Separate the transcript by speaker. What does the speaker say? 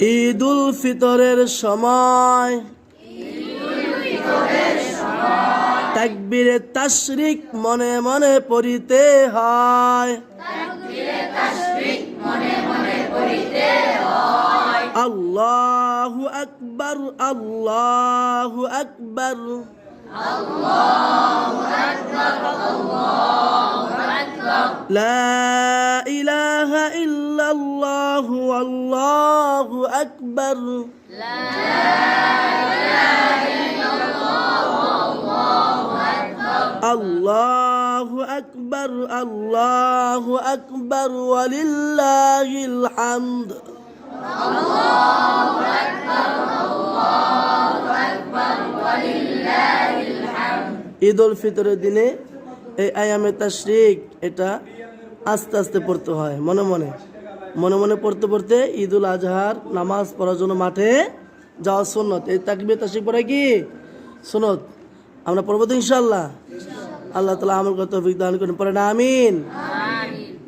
Speaker 1: ঈদুল ফিতরের সময় তাকবীরে তাশরিক মনে মনে পড়িতে হয়। আল্লাহু আকবার, আল্লাহু আকবার, লা ইলাহা ইল্লাল্লাহু আল্লাহু আকবার, আল্লাহু আকবার, আল্লাহু আকবার ওয়ালিল্লাহিল হামদ। ঈদুল ফিতরের দিনে এই আয়ামে তাশরিক এটা আস্তে আস্তে পড়তে হয়, মনে মনে মনে মনে পড়তে পড়তে ঈদুল আজহার নামাজ পড়ার জন্য মাঠে যাওয়া সুন্নত। এই তাকবীর তাশরিক পড়া কি সুন্নত? আমরা পড়বো তো ইনশাআল্লাহ। আল্লাহ তাআলা আমল করতে তৌফিক দান করুন, পড়েন আমিন।